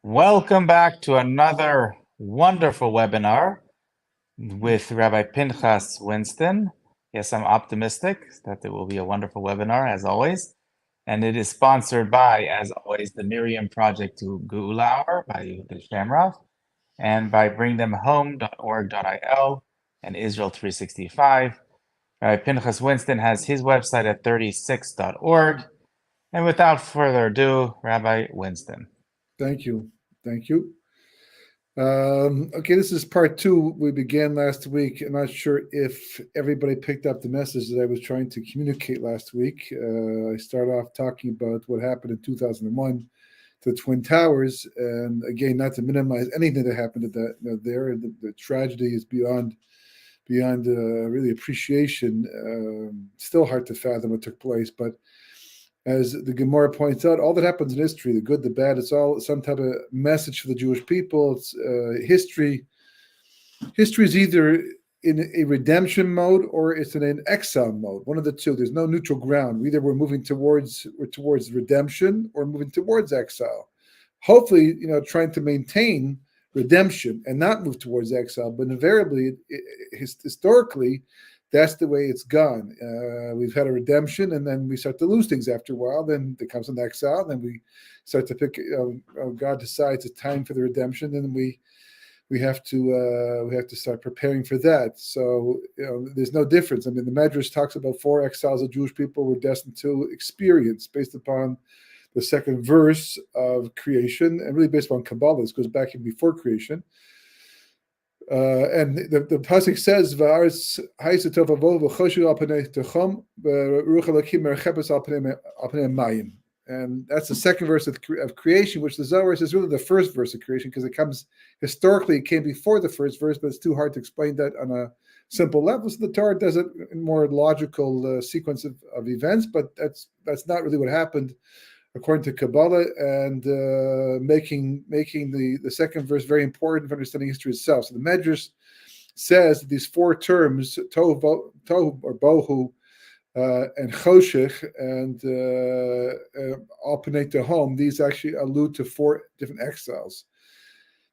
Welcome back to another wonderful webinar with Rabbi Pinchas Winston. Yes, I'm optimistic that it will be a wonderful webinar, as always. And it is sponsored by, as always, the Miriam Project to Geula Hour by Yehuda Shamroff and by bringthemhome.org.il and Israel 365. Rabbi Pinchas Winston has his website at 36.org. And without further ado, Rabbi Winston. Thank you. Okay, this is part two. We began last week. I'm not sure if everybody picked up the message that I was trying to communicate last week. I started off talking about what happened in 2001 to the Twin Towers, and again, not to minimize anything that happened at that there. The tragedy is beyond really appreciation. Still hard to fathom what took place, but as the Gemara points out, all that happens in history, the good, the bad, it's all some type of message for the Jewish people. It's history. History is either in a redemption mode or it's in an exile mode. One of the two. There's no neutral ground. Either we're moving towards redemption or moving towards exile. Hopefully, trying to maintain redemption and not move towards exile. But invariably, historically, that's the way it's gone. We've had a redemption, and then we start to lose things after a while. Then there comes an exile, and then we start to pick. God decides it's time for the redemption, and we have to start preparing for that. So there's no difference. I mean, the Medrash talks about 4 exiles of Jewish people were destined to experience based upon the second verse of creation, and really based upon Kabbalah. This goes back even before creation. And the pasuk says, and that's the second verse of creation, which the Zohar says is really the first verse of creation, because it came before the first verse, but it's too hard to explain that on a simple level. So the Torah does it in more logical sequence of events, but that's not really what happened according to Kabbalah, and making the second verse very important for understanding history itself. So the Medrash says that these 4 terms, tohu or bohu, and choshech, and al panei tehom, these actually allude to 4 different exiles.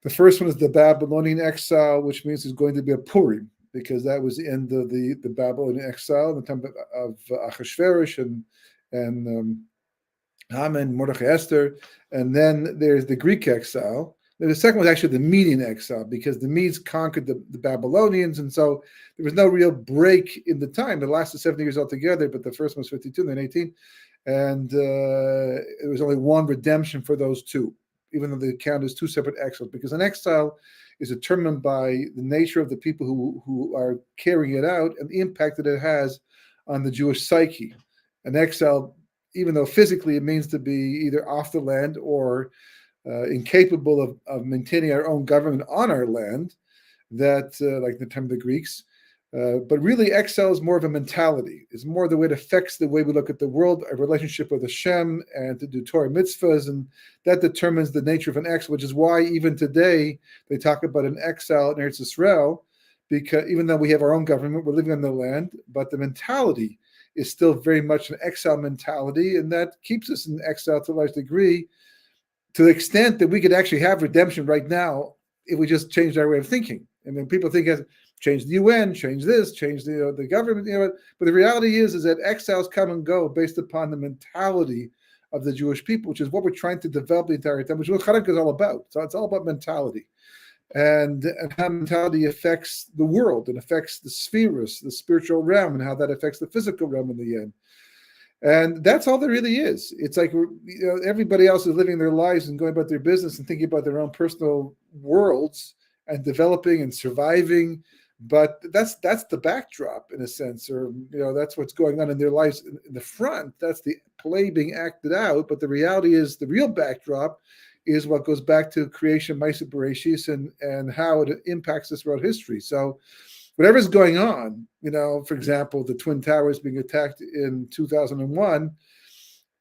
The first one is the Babylonian exile, which means there's going to be a Purim, because that was the end of the Babylonian exile in the time of Achashverosh and Haman, Mordechai, Esther, and then there's the Greek exile. Then the second was actually the Median exile, because the Medes conquered the Babylonians, and so there was no real break in the time. It lasted 70 years altogether, but the first one was 52, then 18, and it was only one redemption for those 2, even though they count as 2 separate exiles, because an exile is determined by the nature of the people who are carrying it out and the impact that it has on the Jewish psyche. An exile, even though physically it means to be either off the land or incapable of maintaining our own government on our land, that like the time of the Greeks, but really exile is more of a mentality. It's more the way it affects the way we look at the world, our relationship with Hashem, and to do Torah mitzvahs, and that determines the nature of an exile, which is why even today they talk about an exile in Eretz Yisrael, because even though we have our own government, we're living on the land, but the mentality is still very much an exile mentality, and that keeps us in exile to a large degree, to the extent that we could actually have redemption right now if we just changed our way of thinking. I mean, people think, change the UN, change this, change the government, but the reality is that exiles come and go based upon the mentality of the Jewish people, which is what we're trying to develop the entire time, which is what Chanukah is all about. So it's all about mentality. And how mentality affects the world and affects the spheres, the spiritual realm, and how that affects the physical realm in the end. And that's all there really is. It's like everybody else is living their lives and going about their business and thinking about their own personal worlds and developing and surviving. But that's the backdrop in a sense, or that's what's going on in their lives in the front. That's the play being acted out. But the reality is, the real backdrop is what goes back to creation, Maaseh Bereshis, and how it impacts us throughout history. So whatever's going on, for example, the Twin Towers being attacked in 2001,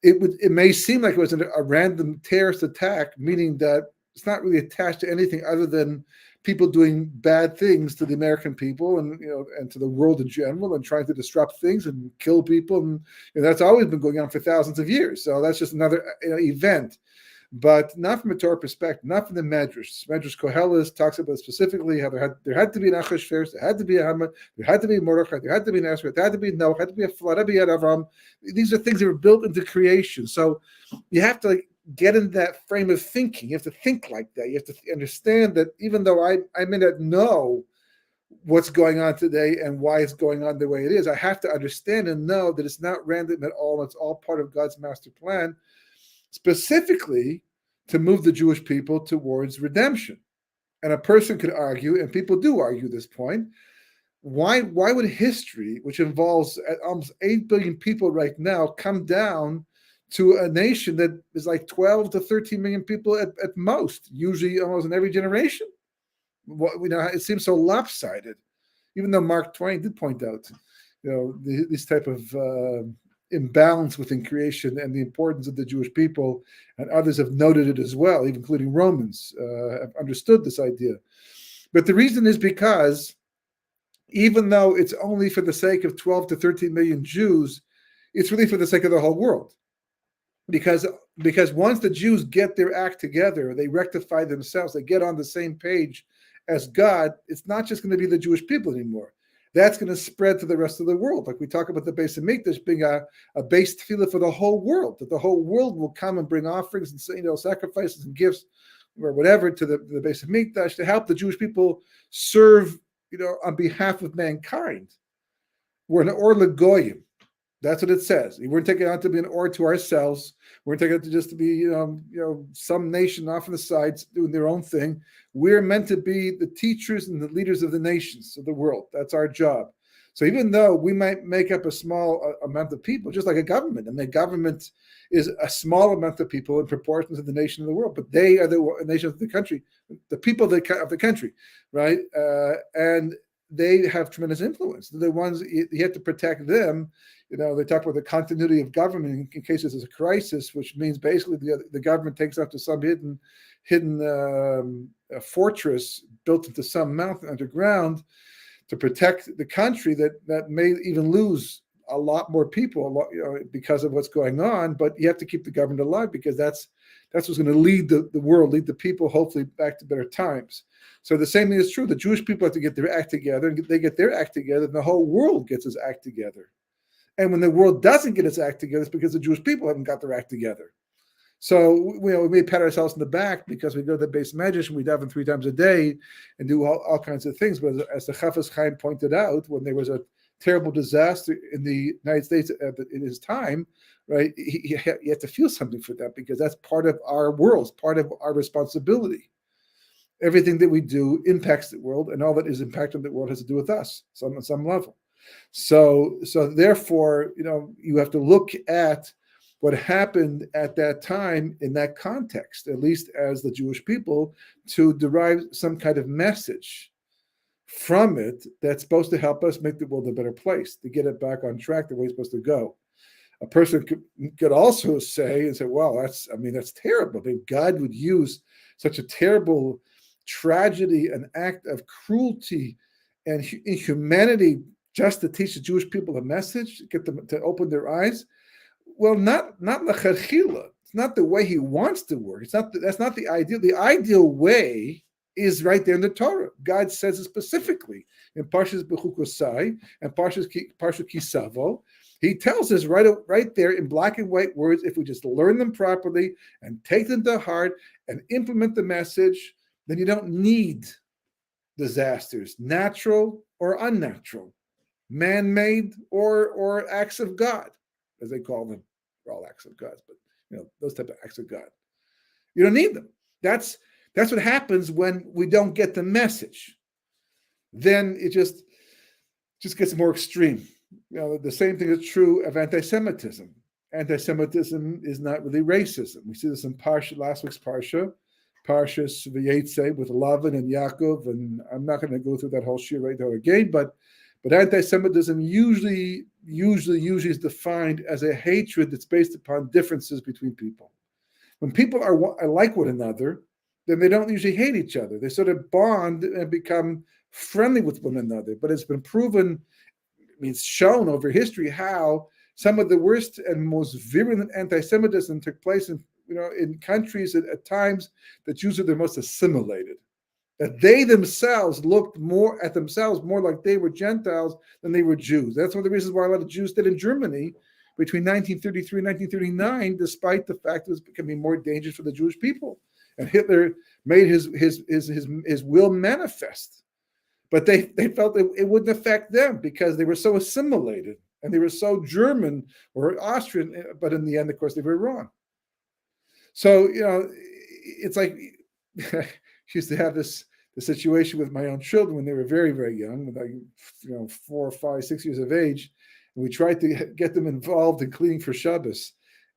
it may seem like it was a random terrorist attack, meaning that it's not really attached to anything other than people doing bad things to the American people and and to the world in general, and trying to disrupt things and kill people, and that's always been going on for thousands of years. So that's just another event. but not from a Torah perspective, not from the Medrash. Medrash Koheles talks about specifically how there had to be an Achashverosh, there had to be a Haman, there had to be Mordechai, there had to be an Esther, there had to be Noah, there had to be a flood, there had to be an Avram. These are things that were built into creation. So you have to get in that frame of thinking. You have to think like that. You have to understand that even though I may not know what's going on today and why it's going on the way it is, I have to understand and know that it's not random at all. It's all part of God's master plan, specifically to move the Jewish people towards redemption. And a person could argue, and people do argue this point, why would history, which involves almost 8 billion people right now, come down to a nation that is like 12 to 13 million people at most, usually almost in every generation? It seems so lopsided, even though Mark Twain did point out, this type of imbalance within creation and the importance of the Jewish people, and others have noted it as well, even including Romans have understood this idea. But the reason is because even though it's only for the sake of 12 to 13 million Jews, it's really for the sake of the whole world. Because once the Jews get their act together, they rectify themselves, they get on the same page as God, it's not just going to be the Jewish people anymore. That's going to spread to the rest of the world. Like we talk about the Beis Hamikdash being a base tefillah for the whole world, that the whole world will come and bring offerings and sacrifices and gifts or whatever to the Beis Hamikdash to help the Jewish people serve on behalf of mankind. We're an or legoyim. That's what it says. We weren't taken out to be an or to ourselves. We weren't taken out to just to be, some nation off on the sides doing their own thing. We're meant to be the teachers and the leaders of the nations of the world. That's our job. So even though we might make up a small amount of people, just like a government, and the government is a small amount of people in proportion to the nation of the world, but they are the nation of the country, the people of the country, right? And they have tremendous influence. They're the ones you have to protect them. They talk about the continuity of government in case there's a crisis, which means basically the government takes up to some hidden fortress built into some mountain underground to protect the country that may even lose a lot more people, because of what's going on. But you have to keep the government alive because that's what's going to lead the world, lead the people, hopefully back to better times. So the same thing is true. The Jewish people have to get their act together, and they get their act together, and the whole world gets its act together. And when the world doesn't get its act together, it's because the Jewish people haven't got their act together. So we may pat ourselves in the back because we go to the Beis Medrash and we daven 3 times a day and do all kinds of things. But as the Chafetz Chaim pointed out, when there was a terrible disaster in the United States in his time, right, he had to feel something for that because that's part of our world, part of our responsibility. Everything that we do impacts the world, and all that is impacting the world has to do with us on some level. So therefore, you have to look at what happened at that time in that context, at least as the Jewish people, to derive some kind of message from it that's supposed to help us make the world a better place, to get it back on track the way it's supposed to go. A person could also say, well, that's terrible. God would use such a terrible tragedy, an act of cruelty and inhumanity just to teach the Jewish people a message, get them to open their eyes. Well, not l'chadchila. It's not the way he wants to work. That's not the ideal. The ideal way is right there in the Torah. God says it specifically in Parshas Bechukosai and Parshas Kisavo. He tells us right there in black and white words, if we just learn them properly and take them to heart and implement the message, then you don't need disasters, natural or unnatural, man-made or acts of God, as they call them. They're all acts of God, but those type of acts of God. You don't need them. That's what happens when we don't get the message. Then it just gets more extreme. The same thing is true of anti-Semitism. Anti-Semitism is not really racism. We see this in last week's Parshas Vayetze with Lavan and Yaakov, and I'm not going to go through that whole shir right now again, but anti-Semitism usually is defined as a hatred that's based upon differences between people. When people are like one another, then they don't usually hate each other. They sort of bond and become friendly with one another. But it's been proven, it's over history how some of the worst and most virulent anti-Semitism took place in in countries at times the Jews are the most assimilated. That they themselves looked more at themselves more like they were Gentiles than they were Jews. That's one of the reasons why a lot of Jews did in Germany between 1933 and 1939, despite the fact it was becoming more dangerous for the Jewish people. And Hitler made his will manifest. But they felt that it wouldn't affect them because they were so assimilated and they were so German or Austrian, but in the end, of course, they were wrong. So, it's like I used to have the situation with my own children when they were very, very young, like 4, 5, 6 years of age, and we tried to get them involved in cleaning for Shabbos,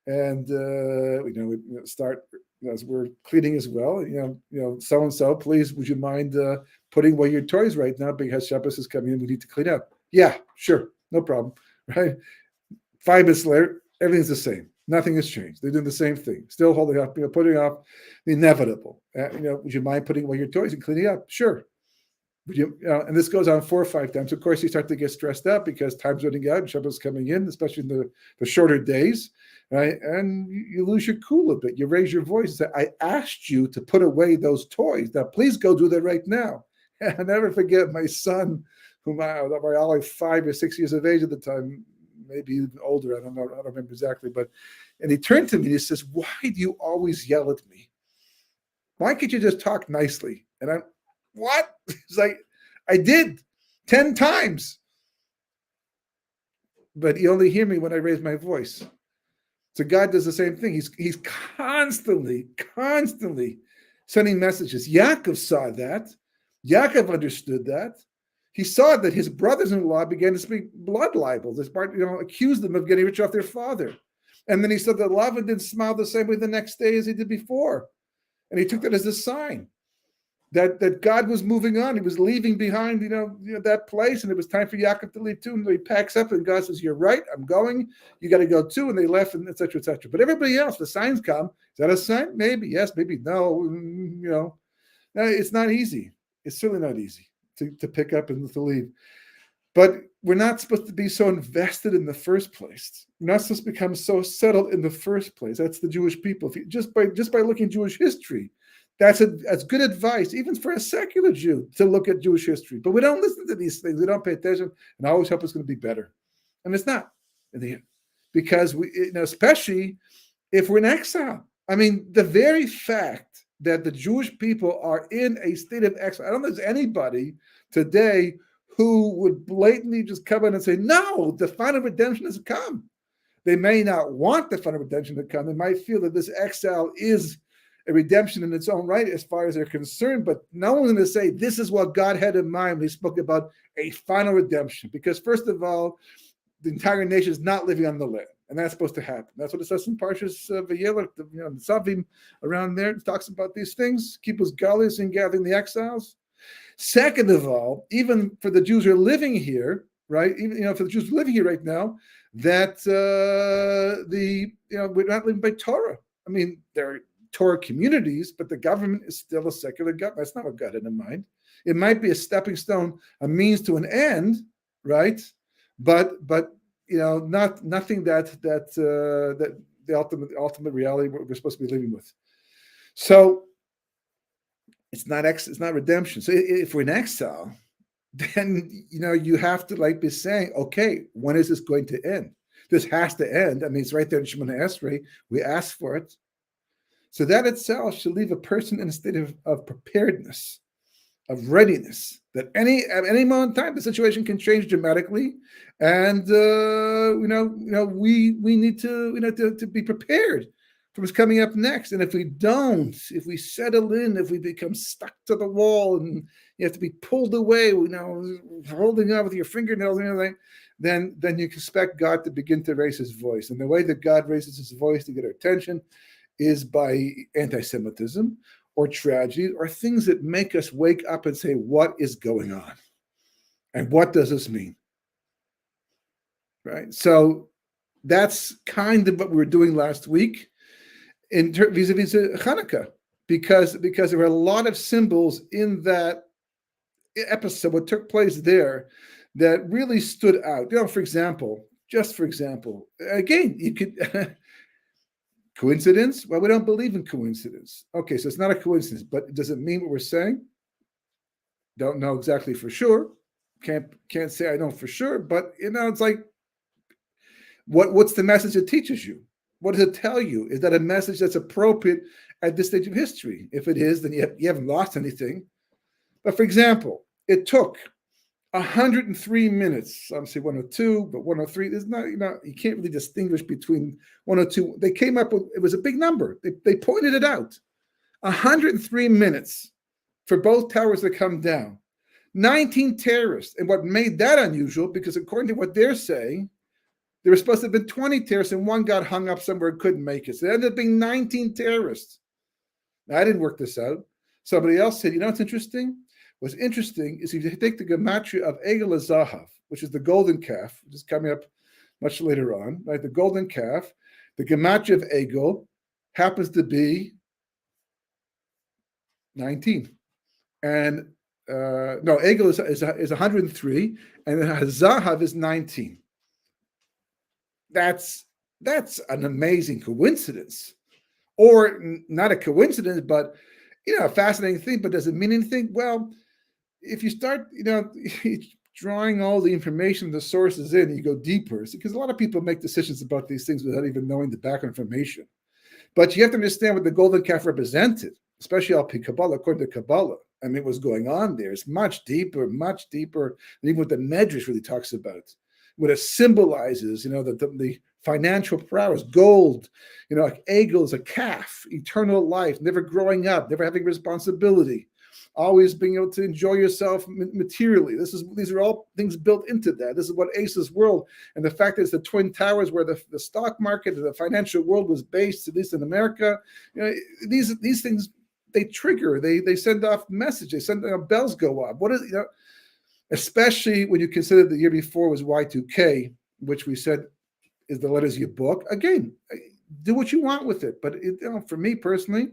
and we start as we're cleaning as well. So and so, please, would you mind putting away your toys right now because Shabbos is coming in? We need to clean up. Yeah, sure, no problem. Right? 5 minutes later, everything's the same. Nothing has changed. They're doing the same thing, still holding up, putting off the inevitable. Would you mind putting away your toys and cleaning up? Sure. Would you? And this goes on 4 or 5 times. Of course, you start to get stressed out because time's running out and Shabbos coming in, especially in the shorter days, right? And you lose your cool a bit. You raise your voice and say, "I asked you to put away those toys. Now, please go do that right now." And I never forget my son, whom I was like 5 or 6 years of age at the time, maybe even older. I don't know. I don't remember exactly. And he turned to me and he says, "Why do you always yell at me? Why can't you just talk nicely?" And I'm, what? It's like, I did 10 times. But you only hear me when I raise my voice. So God does the same thing. He's constantly sending messages. Yaakov saw that. Yaakov understood that. He saw that his brothers-in-law began to speak blood libels. Accused them of getting rich off their father. And then he said that Lavan didn't smile the same way the next day as he did before. And he took that as a sign that God was moving on. He was leaving behind, that place, and it was time for Yaakov to leave too. And he packs up, and God says, "You're right, I'm going. You got to go too." And they left, and et cetera, et cetera. But everybody else, the signs come. Is that a sign? Maybe yes, maybe no. No, it's not easy. It's certainly not easy to pick up and to leave. But we're not supposed to be so invested in the first place. We're not supposed to become so settled in the first place. That's the Jewish people. Just by looking at Jewish history, that's good advice, even for a secular Jew, to look at Jewish history. But we don't listen to these things. We don't pay attention, and I always hope it's going to be better. And it's not in the end, because especially if we're in exile. I mean, the very fact that the Jewish people are in a state of exile, I don't think there's anybody today who would blatantly just come in and say, "No, the final redemption has come." They may not want the final redemption to come. They might feel that this exile is a redemption in its own right as far as they're concerned, but no one's going to say this is what God had in mind when he spoke about a final redemption. Because first of all, the entire nation is not living on the land, and that's supposed to happen. That's what it says in Parshas Vayelech, Savim around there. It talks about these things. Keep us galus and gathering the exiles. Second of all, even for the Jews who are living here, right? Even for the Jews living here right now, that we're not living by Torah. I mean, there are Torah communities, but the government is still a secular government. That's not what God had in mind. It might be a stepping stone, a means to an end, right? But nothing that the ultimate reality we're supposed to be living with. So it's not redemption. So if we're in exile, then you have to be saying, okay, when is this going to end? This has to end. I mean, it's right there in Shemona Esrei. We ask for it. So that itself should leave a person in a state of preparedness, of readiness, that at any moment in time the situation can change dramatically, and we need to be prepared for what's coming up next. And if we settle in, if we become stuck to the wall and you have to be pulled away, holding on with your fingernails and everything, then you expect God to begin to raise his voice. And the way that God raises his voice to get our attention is by anti-Semitism or tragedy or things that make us wake up and say, what is going on? And what does this mean? Right? So that's kind of what we were doing last week vis-a-vis Hanukkah, because there were a lot of symbols in that episode, what took place there, that really stood out. For example, again, you could Coincidence? Well, we don't believe in coincidence. Okay, so it's not a coincidence, but does it mean what we're saying? Don't know exactly for sure. Can't say I know for sure, but it's like, what's the message it teaches you? What does it tell you? Is that a message that's appropriate at this stage of history? If it is, then you haven't lost anything. But for example, it took 103 minutes. Some say 102, but 103. There's not, you can't really distinguish between 102. They came up with, it was a big number. They pointed it out. 103 minutes for both towers to come down. 19 terrorists. And what made that unusual, because according to what they're saying, there were supposed to have been 20 terrorists and one got hung up somewhere and couldn't make it. So there ended up being 19 terrorists. Now, I didn't work this out. Somebody else said, what's interesting? What's interesting is if you take the gematria of Egel Zahav, which is the golden calf, which is coming up much later on, right? The golden calf, the gematria of Egel happens to be 19. And Egel is 103, and Zahav is 19. That's an amazing coincidence, or not a coincidence, but a fascinating thing. But does it mean anything? Well, if you start, drawing all the information, the sources in, you go deeper, because a lot of people make decisions about these things without even knowing the background information. But you have to understand what the golden calf represented, especially al pi Kabbalah, according to Kabbalah. I mean, what's going on there is much deeper than even what the Medrash really talks about. What it symbolizes, the financial prowess, gold, like Egel is a calf, eternal life, never growing up, never having responsibility, always being able to enjoy yourself materially. These are all things built into that. This is what Asa's world, and the fact is the Twin Towers, where the stock market and the financial world was based, at least in America, these things, they trigger, they send off messages, bells go off. What is, especially when you consider the year before was Y2K, which we said is the letters of your book. Again, do what you want with it. But for me personally,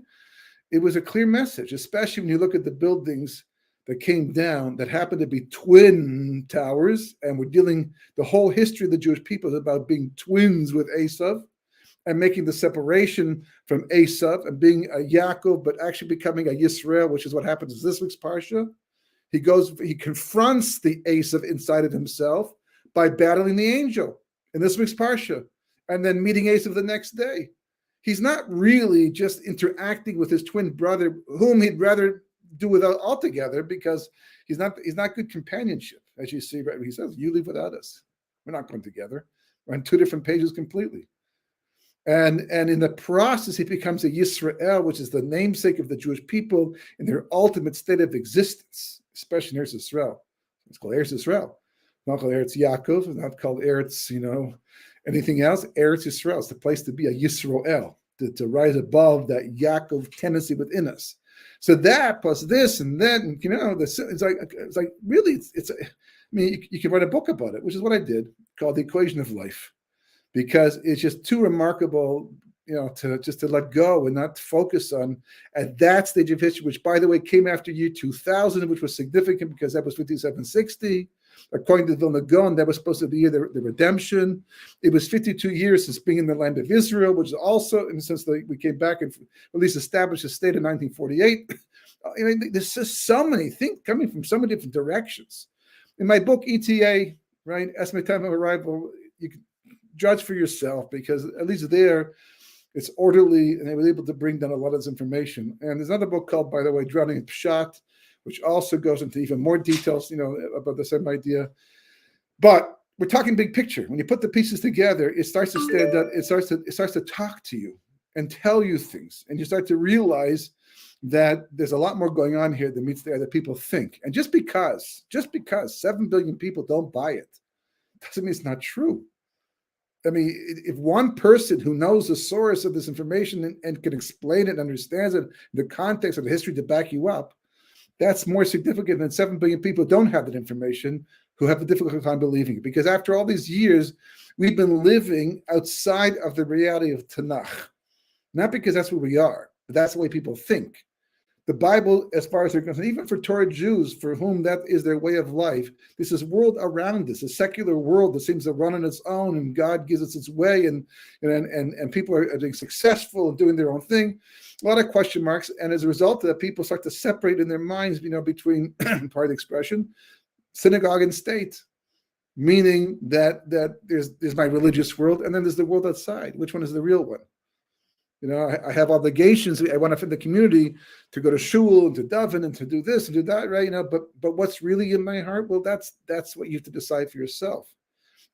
it was a clear message, especially when you look at the buildings that came down that happened to be twin towers, and we're dealing, the whole history of the Jewish people is about being twins with Esav and making the separation from Esav and being a Yaakov, but actually becoming a Yisrael, which is what happens in this week's Parsha. He confronts the Esav inside of himself by battling the angel in this week's Parsha, and then meeting Esav the next day. He's not really just interacting with his twin brother, whom he'd rather do without altogether, because he's not good companionship. As you see, right? He says, "You leave without us. We're not going together." We're on two different pages completely. And in the process, he becomes a Yisrael, which is the namesake of the Jewish people in their ultimate state of existence, especially in Eretz Yisrael. It's called Eretz Yisrael. Not called Eretz Yaakov, it's not called Eretz, anything else. Eretz Yisrael is the place to be a Yisrael, to rise above that Yaakov tendency within us. So that plus this and then, it's like really, you can write a book about it, which is what I did, called The Equation of Life, because it's just too remarkable, to let go and not focus on at that stage of history, which, by the way, came after year 2000, which was significant because that was 5760. According to Vilna Gaon, that was supposed to be the redemption. It was 52 years since being in the land of Israel, which is also, in the sense that we came back and at least established a state in 1948. There's just so many things coming from so many different directions. In my book, ETA, right, Estimate Time of Arrival, you can judge for yourself, because at least there, it's orderly, and they were able to bring down a lot of this information. And there's another book called, by the way, Drowning in Pshat, which also goes into even more details, about the same idea. But we're talking big picture. When you put the pieces together, it starts to stand up. It starts to talk to you and tell you things, and you start to realize that there's a lot more going on here than meets the eye that people think. And just because 7 billion people don't buy it, doesn't mean it's not true. I mean, if one person who knows the source of this information and can explain it and understands it, the context of the history to back you up, that's more significant than 7 billion people who don't have that information, who have a difficult time believing it. Because after all these years, we've been living outside of the reality of Tanakh. Not because that's where we are, but that's the way people think. The Bible, as far as they're concerned, even for Torah Jews, for whom that is their way of life, this is world around us, a secular world that seems to run on its own, and God gives us its way, and people are being successful and doing their own thing. A lot of question marks, and as a result of that, people start to separate in their minds, between, pardon the expression, synagogue and state, meaning that there's my religious world, and then there's the world outside. Which one is the real one? I have obligations. I want to fit the community to go to shul and to daven and to do this and do that, right? But what's really in my heart? Well, that's what you have to decide for yourself,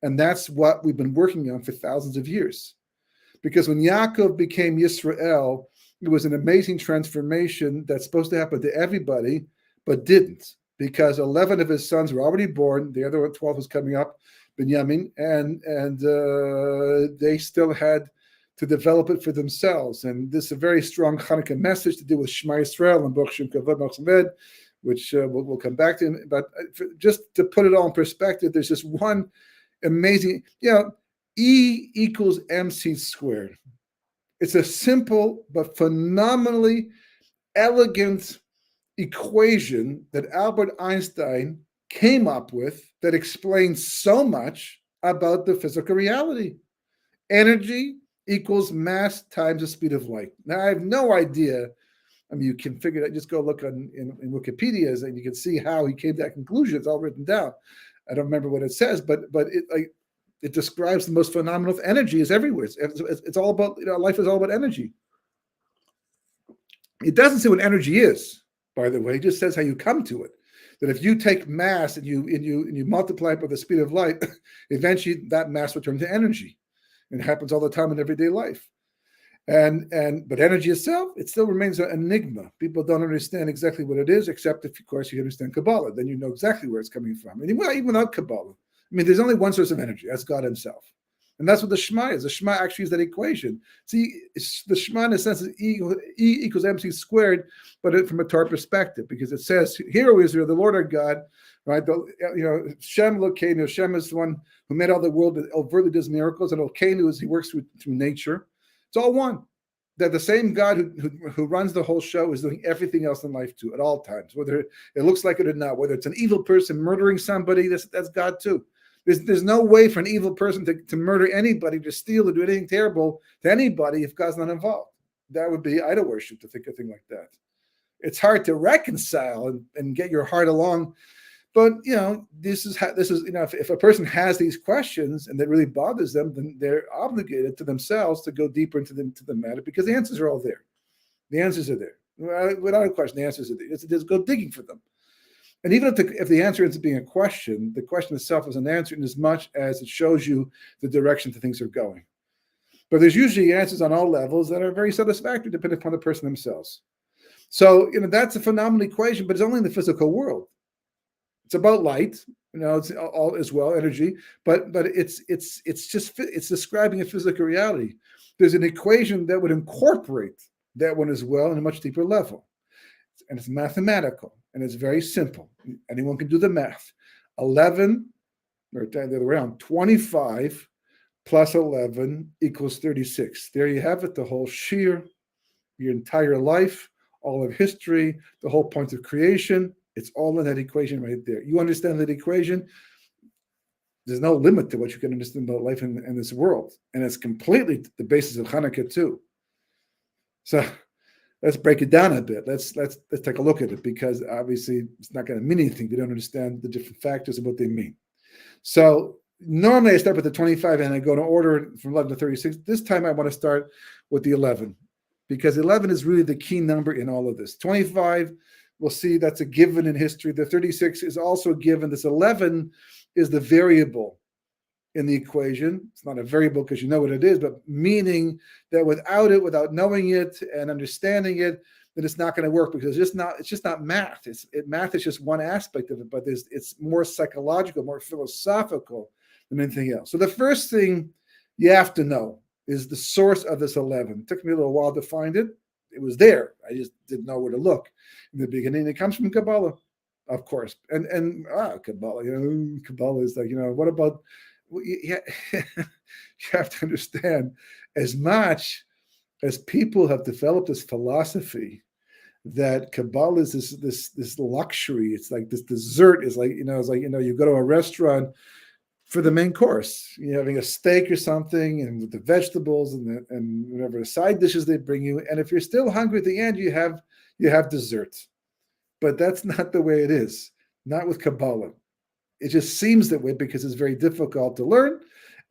and that's what we've been working on for thousands of years. Because when Yaakov became Yisrael, it was an amazing transformation that's supposed to happen to everybody, but didn't, because 11 of his sons were already born. The other 12 was coming up, Binyamin, and they still had to develop it for themselves. And this is a very strong Hanukkah message to do with Shema Yisrael and Baruch Shem Kavod Malchus, which we'll come back to. But just to put it all in perspective, there's just one amazing, E equals MC squared. It's a simple but phenomenally elegant equation that Albert Einstein came up with that explains so much about the physical reality. Energy equals mass times the speed of light. Now, I have no idea. I mean, you can figure that. Just go look in Wikipedia, and you can see how he came to that conclusion. It's all written down. I don't remember what it says, but it describes the most phenomenal energy is everywhere. It's all about, life is all about energy. It doesn't say what energy is, by the way. It just says how you come to it. That if you take mass and you multiply it by the speed of light, eventually that mass will turn to energy. And it happens all the time in everyday life. But energy itself, it still remains an enigma. People don't understand exactly what it is, except if, of course, you understand Kabbalah. Then you know exactly where it's coming from. And even without Kabbalah, there's only one source of energy. That's God himself. And that's what the Shema is. The Shema actually is that equation. See, the Shema in a sense is E equals MC squared, but from a Torah perspective, because it says, "Hear, O Israel, the Lord our God," right? Shem Elokeinu. Shem is the one who made all the world, that overtly does miracles, and Elokeinu is he works through nature. It's all one. That the same God who runs the whole show is doing everything else in life too, at all times, whether it looks like it or not. Whether it's an evil person murdering somebody, that's God too. There's no way for an evil person to murder anybody, to steal, to do anything terrible to anybody if God's not involved. That would be idol worship to think a thing like that. It's hard to reconcile and get your heart along. But this is if a person has these questions and that really bothers them, then they're obligated to themselves to go deeper into the matter, because the answers are all there. The answers are there without a question. The answers are there. Just go digging for them. And even if the answer ends up being a question, the question itself is an answer in as much as it shows you the direction that things are going. But there's usually answers on all levels that are very satisfactory, depending upon the person themselves. So that's a phenomenal equation, but it's only in the physical world. It's about light, it's all as well, energy, but it's describing a physical reality. There's an equation that would incorporate that one as well on a much deeper level. And it's mathematical, and it's very simple. Anyone can do the math. 11, or the other way around, 25 plus 11 equals 36. There you have it, the whole shear, your entire life, all of history, the whole point of creation. It's all in that equation right there. You understand that equation, there's no limit to what you can understand about life in this world. And it's completely the basis of Hanukkah too. So let's break it down a bit. Let's take a look at it, because obviously it's not going to mean anything. We don't understand the different factors of what they mean. So normally I start with the 25 and I go in order from 11 to 36. This time I want to start with the 11, because 11 is really the key number in all of this. 25, we'll see that's a given in history. The 36 is also a given. This 11 is the variable in the equation. It's not a variable because you know what it is, but meaning that without knowing it and understanding it, then it's not going to work, because it's just not math. Math is just one aspect of it, but it's more psychological, more philosophical than anything else. So the first thing you have to know is the source of this 11. It took me a little while to find it. It was there. I just didn't know where to look in the beginning. It comes from Kabbalah, of course. And Kabbalah, Kabbalah is like, what about, you have to understand, as much as people have developed this philosophy that Kabbalah is this luxury. It's like this dessert is like, it's like, you go to a restaurant for the main course, you're having a steak or something, and with the vegetables and whatever the side dishes they bring you. And if you're still hungry at the end, you have dessert. But that's not the way it is. Not with Kabbalah. It just seems that way because it's very difficult to learn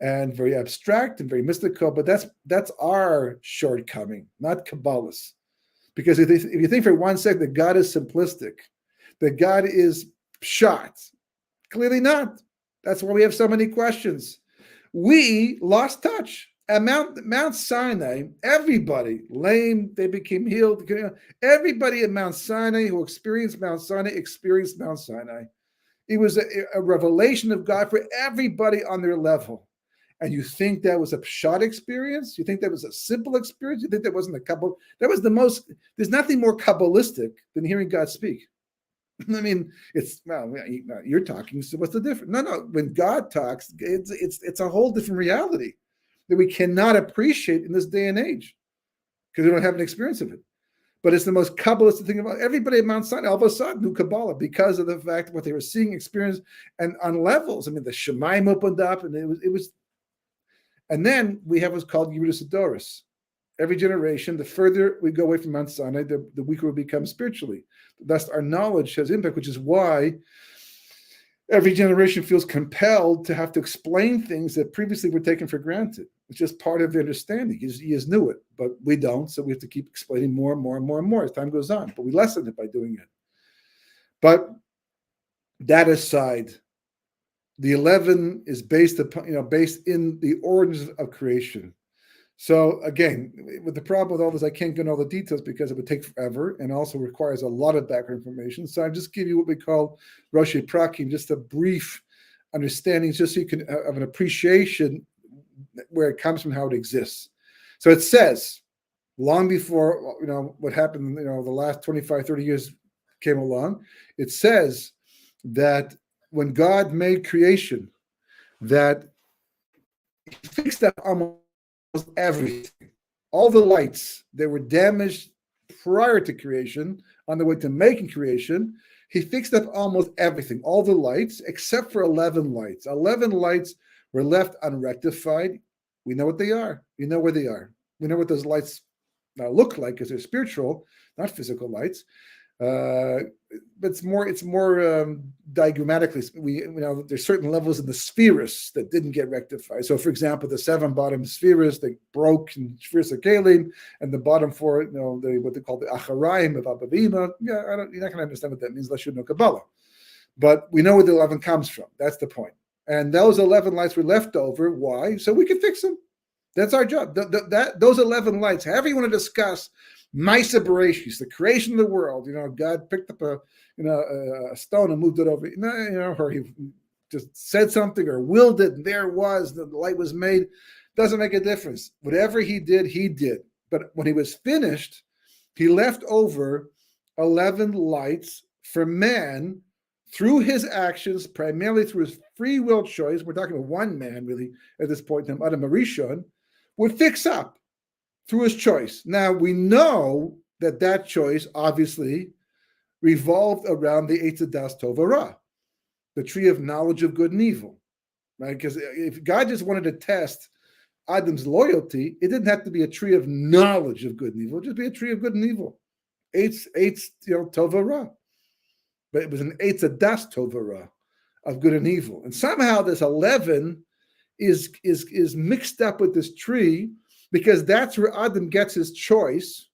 and very abstract and very mystical. But that's our shortcoming, not Kabbalah's. Because if you think for 1 second that God is simplistic, that God is shot, clearly not. That's why we have so many questions. We lost touch. At Mount Sinai, everybody, lame, they became healed. Everybody at Mount Sinai who experienced Mount Sinai. It was a revelation of God for everybody on their level. And you think that was a pshat experience? You think that was a simple experience? You think that wasn't a Kabbalah? That was the most, there's nothing more Kabbalistic than hearing God speak. I mean, you're talking, so what's the difference? No, when God talks, it's a whole different reality that we cannot appreciate in this day and age because we don't have an experience of it. But it's the most Kabbalistic thing about everybody at Mount Sinai all of a sudden knew Kabbalah because of the fact of what they were seeing, experiencing, and on levels. I mean, the Shemaim opened up, and it was. And then we have what's called Yeridas Adoros. Every generation, the further we go away from Mount Sinai, the weaker we become spiritually. Thus, our knowledge has impact, which is why every generation feels compelled to have to explain things that previously were taken for granted. It's just part of the understanding. He just knew it, but we don't, so we have to keep explaining more and more and more and more as time goes on. But we lessen it by doing it. But that aside, the 11 is based upon, based in the origins of creation. So again, with the problem with all this, I can't go into all the details because it would take forever and also requires a lot of background information. So I'll just give you what we call Roshei Prakim, just a brief understanding, just so you can have an appreciation where it comes from, how it exists. So it says, long before, what happened, the last 25, 30 years came along, it says that when God made creation, that he fixed up almost everything. All the lights that were damaged prior to creation, on the way to making creation, he fixed up almost everything, all the lights, except for 11 lights. 11 lights were left unrectified. We know what they are. We know where they are. We know what those lights look like because they're spiritual, not physical lights. But it's more diagrammatically. There's certain levels in the spheres that didn't get rectified. So, for example, the 7 bottom spheres that broke in spheres of Kalim, and the bottom 4, what they call the Acharayim of Abavima. Yeah, you're not going to understand what that means unless you know Kabbalah. But we know where the 11 comes from. That's the point. And those 11 lights were left over. Why? So we can fix them. That's our job. Those 11 lights, however you want to discuss Maisa Bereshis, the creation of the world. God picked up a stone and moved it over. Or he just said something or willed it, and there it was. The light was made. Doesn't make a difference. Whatever he did, he did. But when he was finished, he left over 11 lights for man through his actions, primarily through his free will choice. We're talking about one man, really, at this point in time, Adam Arishon, would fix up through his choice. Now, we know that choice obviously revolved around the Eitz Hadas Tov Ra, the tree of knowledge of good and evil, right? Because if God just wanted to test Adam's loyalty, it didn't have to be a tree of knowledge of good and evil. It would just be a tree of good and evil. Eitz Tov Ra. But it was an Eitz Hadas Tov Ra of good and evil. And somehow this 11 is mixed up with this tree, because that's where Adam gets his choice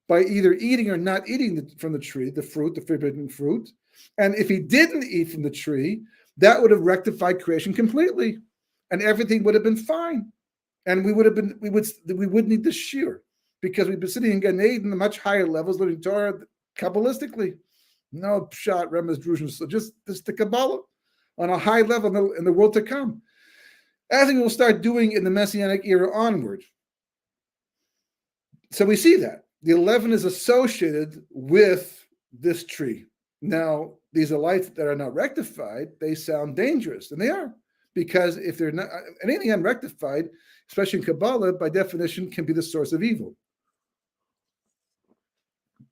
by either eating or not eating from the tree, the fruit, the forbidden fruit. And if he didn't eat from the tree, that would have rectified creation completely, and everything would have been fine. And we would need the shear, because we've been sitting in Gan Eden at much higher levels, learning Torah Kabbalistically. No pshat, remez, drushim, so just the Kabbalah on a high level in the world to come, as we will start doing in the Messianic era onward. So we see that the 11 is associated with this tree. Now, these are lights that are not rectified. They sound dangerous, and they are, because if they're not, anything unrectified, especially in Kabbalah, by definition, can be the source of evil.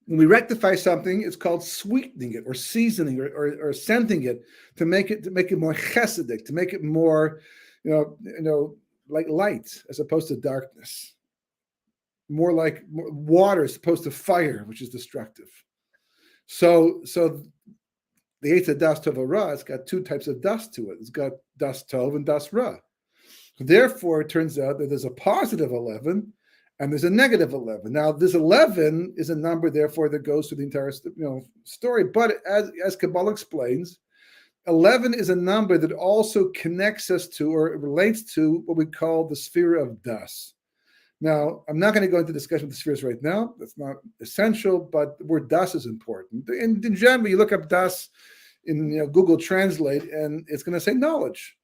When we rectify something, it's called sweetening it or seasoning or scenting it to make it more chesedic, to make it more, like light as opposed to darkness. More like water as opposed to fire, which is destructive. So the Eitz Das Tov Ra, it's got two types of dust to it. It's got Das Tov and Das Ra. Therefore, it turns out that there's a positive 11 and there's a negative 11. Now, this 11 is a number, therefore, that goes through the entire story. But as Kabbalah explains, 11 is a number that also connects us to or relates to what we call the sphere of Das. Now, I'm not going to go into discussion of the spheres right now. That's not essential, but the word Das is important. In general, you look up Das in Google Translate, and it's going to say knowledge.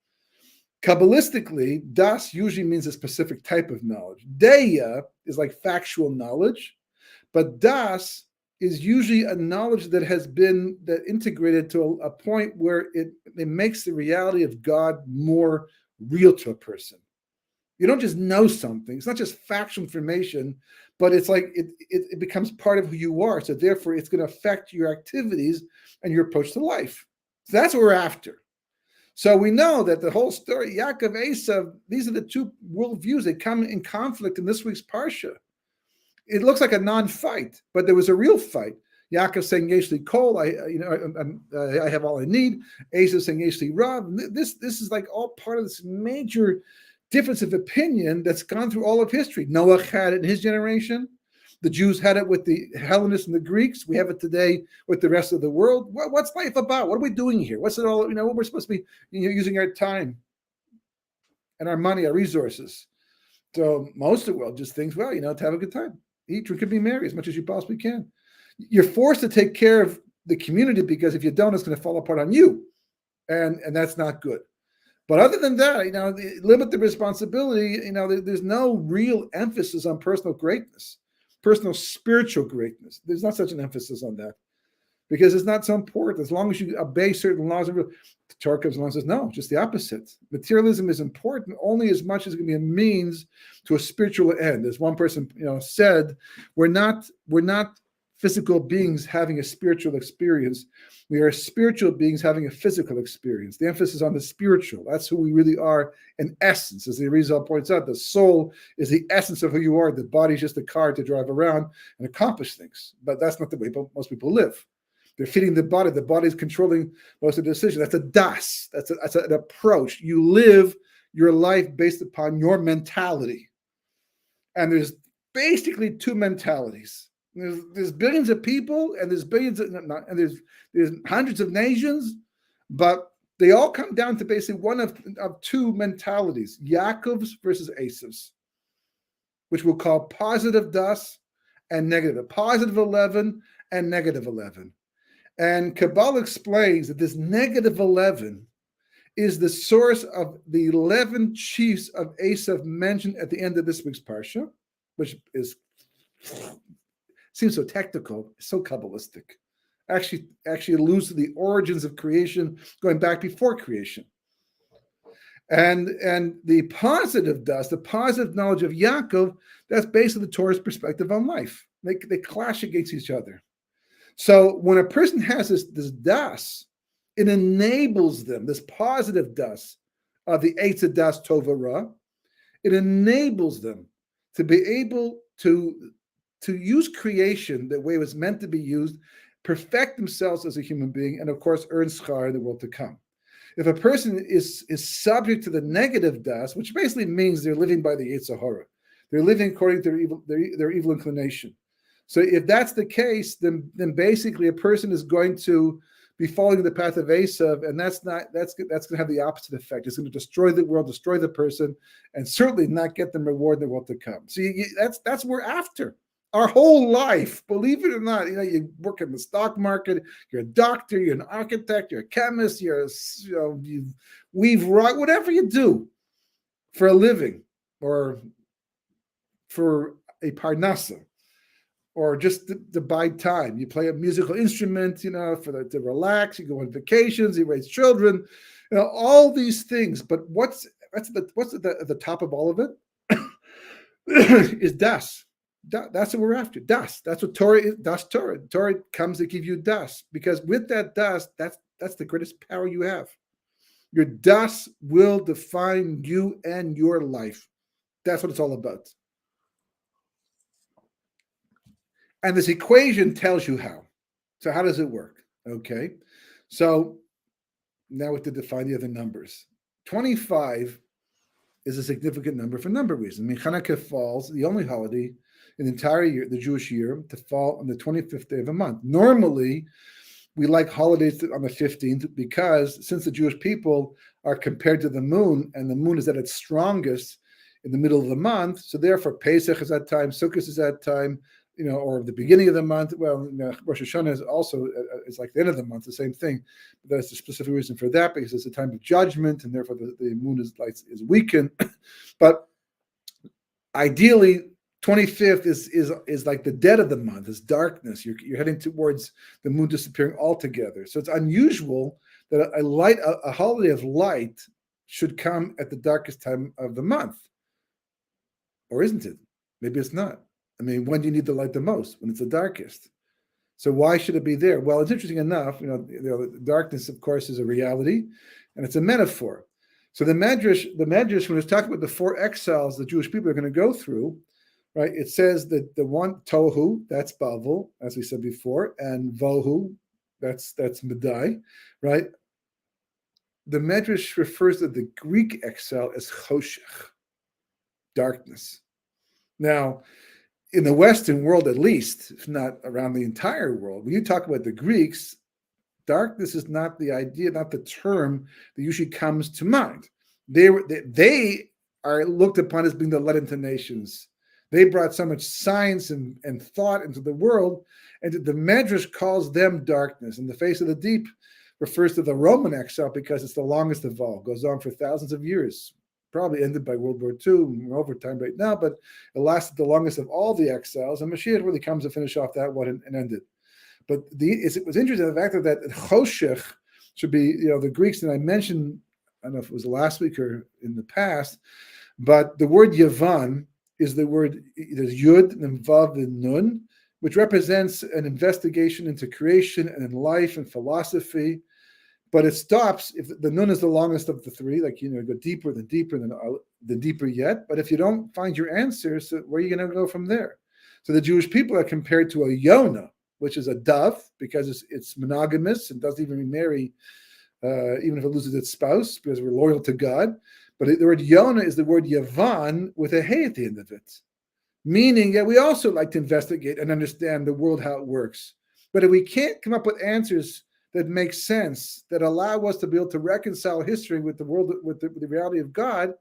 Kabbalistically, Das usually means a specific type of knowledge. Deya is like factual knowledge, but Das is usually a knowledge that has been integrated to a point where it makes the reality of God more real to a person. You don't just know something. It's not just factual information, but it's like it becomes part of who you are. So therefore, it's going to affect your activities and your approach to life. So that's what we're after. So we know that the whole story, Yaakov, Esav, these are the two worldviews. They come in conflict in this week's Parsha. It looks like a non-fight, but there was a real fight. Yaakov saying, Yesh li kol, I have all I need. Esav saying, Yesh li rav. This is like all part of this major difference of opinion that's gone through all of history. Noah had it in his generation. The Jews had it with the Hellenists and the Greeks. We have it today with the rest of the world. What's life about? What are we doing here? What's it all? What we're supposed to be using our time and our money, our resources. So most of the world just thinks, well, to have a good time. Eat, drink, and be merry as much as you possibly can. You're forced to take care of the community because if you don't, it's going to fall apart on you. And that's not good. But other than that, limit the responsibility. There's no real emphasis on personal greatness, personal spiritual greatness. There's not such an emphasis on that because it's not so important. As long as you obey certain laws, the Torah comes along and says, no, just the opposite. Materialism is important only as much as it can be a means to a spiritual end. As one person, said, we're not physical beings having a spiritual experience. We are spiritual beings having a physical experience. The emphasis on the spiritual. That's who we really are in essence. As the Arizal points out, the soul is the essence of who you are. The body is just a car to drive around and accomplish things. But that's not the way most people live. They're feeding the body. The body is controlling most of the decisions. That's a das. That's an approach. You live your life based upon your mentality. And there's basically two mentalities. There's billions of people, and there's there's hundreds of nations, but they all come down to basically one of two mentalities: Yaakov's versus Esav's, which we'll call positive das and negative, positive 11 and negative 11. And Kabbalah explains that this negative 11 is the source of the 11 chiefs of Esav mentioned at the end of this week's parsha, which seems so technical, so Kabbalistic. Actually alludes to the origins of creation going back before creation. And the positive das, the positive knowledge of Yaakov, that's basically the Torah's perspective on life. They clash against each other. So when a person has this das, it enables them, this positive das of the Eitz Das Tova Ra, it enables them to be able to use creation the way it was meant to be used, perfect themselves as a human being, and of course earn schar in the world to come. If a person is subject to the negative das, which basically means they're living by the Yetzer Hara, they're living according to their evil inclination. So if that's the case, then basically a person is going to be following the path of Esav, and that's going to have the opposite effect. It's going to destroy the world, destroy the person, and certainly not get them reward in the world to come. So that's what we're after. Our whole life, believe it or not, you work in the stock market, you're a doctor, you're an architect, you're a chemist, you weave rock, whatever you do for a living or for a parnasa or just to buy time. You play a musical instrument, to relax, you go on vacations, you raise children, all these things. But what's at the top of all of it is das. That's what we're after. Das. That's what Torah is. Das Torah. Torah comes to give you das, because with that das, that's the greatest power you have. Your das will define you and your life. That's what it's all about. And this equation tells you how. So how does it work? Okay. So now we have to define the other numbers. 25 is a significant number for a number of reasons. I mean, Hanukkah falls, the only holiday in the entire year, the Jewish year, to fall on the 25th day of a month. Normally, we like holidays on the 15th because since the Jewish people are compared to the moon, and the moon is at its strongest in the middle of the month, so therefore Pesach is that time, Sukkot is that time, or the beginning of the month. Well, Rosh Hashanah is also it's like the end of the month, the same thing. But that's a specific reason for that, because it's a time of judgment, and therefore the moon is weakened. But ideally, 25th is like the dead of the month. It's darkness. You're heading towards the moon disappearing altogether. So it's unusual that a holiday of light should come at the darkest time of the month, or isn't it? Maybe it's not. I mean, when do you need the light the most? When it's the darkest. So why should it be there? Well, it's interesting enough. The darkness, of course, is a reality, and it's a metaphor. So the Medrash, when it's talking about the 4 exiles the Jewish people are going to go through, right? It says that the one tohu, that's Bavel, as we said before, and vohu, that's Medai, right? The Medrash refers to the Greek exile as choshech, darkness. Now, in the Western world, at least, if not around the entire world, when you talk about the Greeks, darkness is not the idea, not the term that usually comes to mind. They are looked upon as being the light into nations. They brought so much science and thought into the world, and the Medrash calls them darkness. And the face of the deep refers to the Roman exile because it's the longest of all. It goes on for thousands of years. Probably ended by World War II. We're over time right now, but it lasted the longest of all the exiles. And Mashiach really comes to finish off that one and end it. But it was interesting, the fact that Choshech should be, the Greeks, and I mentioned, I don't know if it was last week or in the past, but the word Yavan is the word, there's Yud and Vav and Nun, which represents an investigation into creation and in life and philosophy. But it stops if the Nun is the longest of the 3, like, go deeper, the deeper yet. But if you don't find your answers, so where are you going to go from there? So the Jewish people are compared to a Yonah, which is a dove, because it's monogamous and doesn't even remarry, even if it loses its spouse, because we're loyal to God. But the word Yonah is the word Yavan with a hey at the end of it, meaning that we also like to investigate and understand the world, how it works. But if we can't come up with answers that make sense, that allow us to be able to reconcile history with the world, with the reality of God,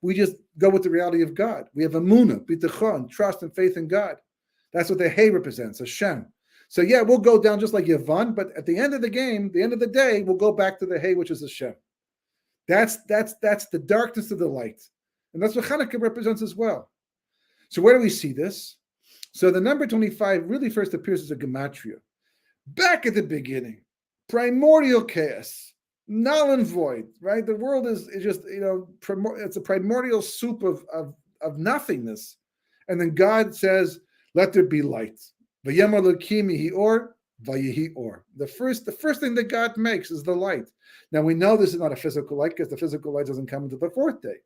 we just go with the reality of God. We have emunah, bitachon, trust and faith in God. That's what the hey represents, Hashem. So yeah, we'll go down just like Yavan, but at the end of the game, the end of the day, we'll go back to the hey, which is Hashem. That's the darkness of the light. And that's what Hanukkah represents as well. So where do we see this? So the number 25 really first appears as a gematria. Back at the beginning, primordial chaos, null and void, right? The world is just, it's a primordial soup of nothingness. And then God says, let there be light. V'yamar Elokim yehi or, v'yehi or. The first thing that God makes is the light. Now we know this is not a physical light because the physical light doesn't come until the 4th day.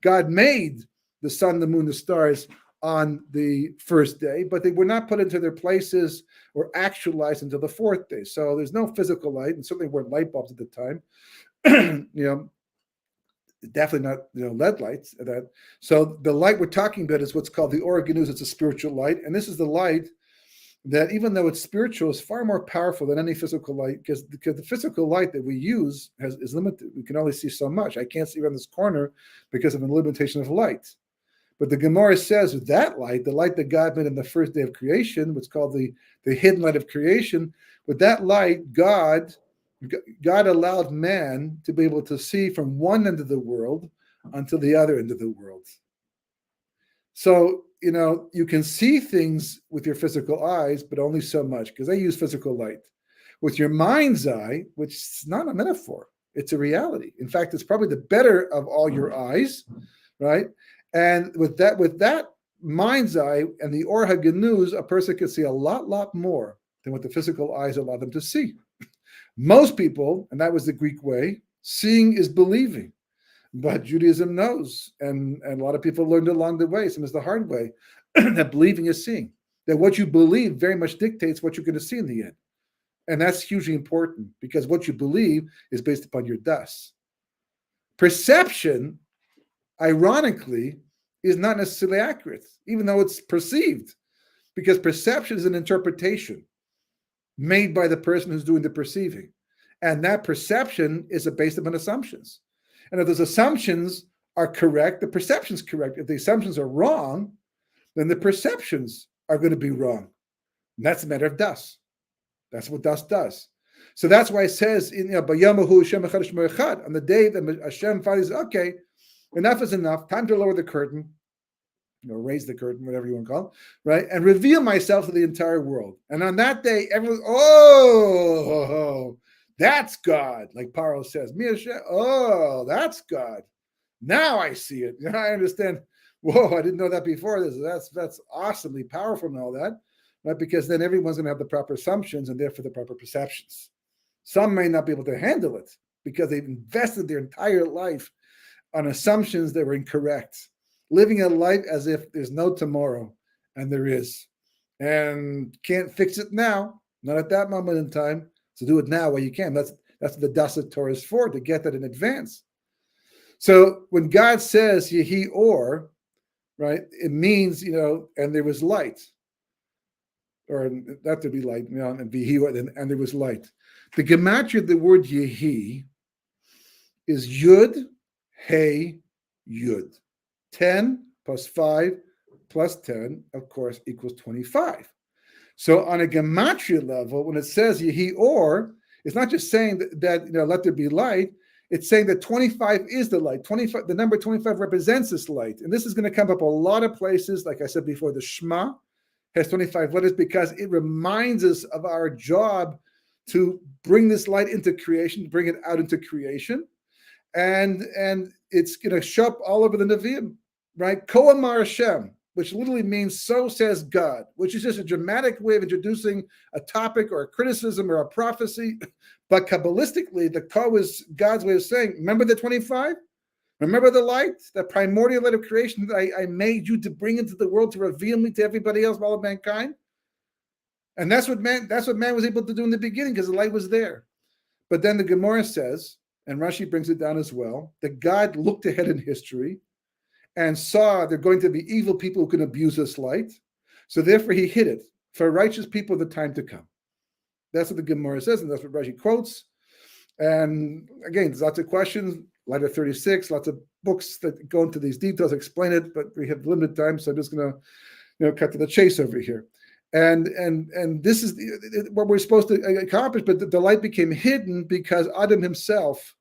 God made the sun, the moon, the stars on the 1st day, but they were not put into their places or actualized until the 4th day. So there's no physical light, and certainly weren't light bulbs at the time. Definitely not LED lights. So the light we're talking about is what's called the Oregonus. It's a spiritual light, and this is the light that, even though it's spiritual, is far more powerful than any physical light, because the physical light that we use is limited. We can only see so much. I can't see around this corner because of a limitation of light. But the Gemara says with that light, the light that God made on the 1st day of creation, what's called the hidden light of creation, with that light, God allowed man to be able to see from one end of the world until the other end of the world. So, you can see things with your physical eyes, but only so much, because they use physical light. With your mind's eye, which is not a metaphor, it's a reality. In fact, it's probably the better of all your eyes, right? And with that mind's eye and the Or HaGenuz, a person can see a lot more than what the physical eyes allow them to see. Most people, and that was the Greek way, seeing is believing. But Judaism knows, and a lot of people learned along the way, some is the hard way, that believing is seeing. That what you believe very much dictates what you're going to see in the end. And that's hugely important because what you believe is based upon your das. Perception, ironically, is not necessarily accurate, even though it's perceived, because perception is an interpretation made by the person who's doing the perceiving. And that perception is based upon assumptions. And if those assumptions are correct, the perception's correct. If the assumptions are wrong, then the perceptions are going to be wrong. And that's a matter of das. That's what das does. So that's why it says, on the day that Hashem finally says, okay, enough is enough, time to lower the curtain, raise the curtain, whatever you want to call it, right? And reveal myself to the entire world. And on that day, everyone, that's God, like Paro says. Oh, that's God. Now I see it. I understand. Whoa, I didn't know that before. That's awesomely powerful and all that, right? Because then everyone's going to have the proper assumptions and therefore the proper perceptions. Some may not be able to handle it because they've invested their entire life on assumptions that were incorrect, living a life as if there's no tomorrow, and there is, and can't fix it now, not at that moment in time. So do it now while you can. That's what the das of Torah is for, to get that in advance. So when God says Yehi Or, right, it means, and there was light, or not to be light, and Yehi, and there was light. The gematria of the word Yehi is Yud, Hey, Yud. 10 plus 5 plus 10, of course, equals 25. So on a gematria level, when it says Yehi Or, it's not just saying that let there be light. It's saying that 25 is the light. 25, the number 25 represents this light. And this is going to come up a lot of places. Like I said before, the Shema has 25 letters because it reminds us of our job to bring this light into creation, bring it out into creation. And it's going to show up all over the Nevi'im, right? Ko Amar Hashem, which literally means so says God, which is just a dramatic way of introducing a topic or a criticism or a prophecy. But Kabbalistically, the Ko is God's way of saying, remember the 25? Remember the light, the primordial light of creation that I made you to bring into the world to reveal me to everybody else, all of mankind? And that's what man was able to do in the beginning because the light was there. But then the Gemara says, and Rashi brings it down as well, that God looked ahead in history and saw there are going to be evil people who can abuse this light. So therefore he hid it for righteous people the time to come. That's what the Gemara says, and that's what Rashi quotes. And again, there's lots of questions, Letter 36, lots of books that go into these details, explain it, but we have limited time, so I'm just going to cut to the chase over here. And this is what we're supposed to accomplish, but the light became hidden because Adam himself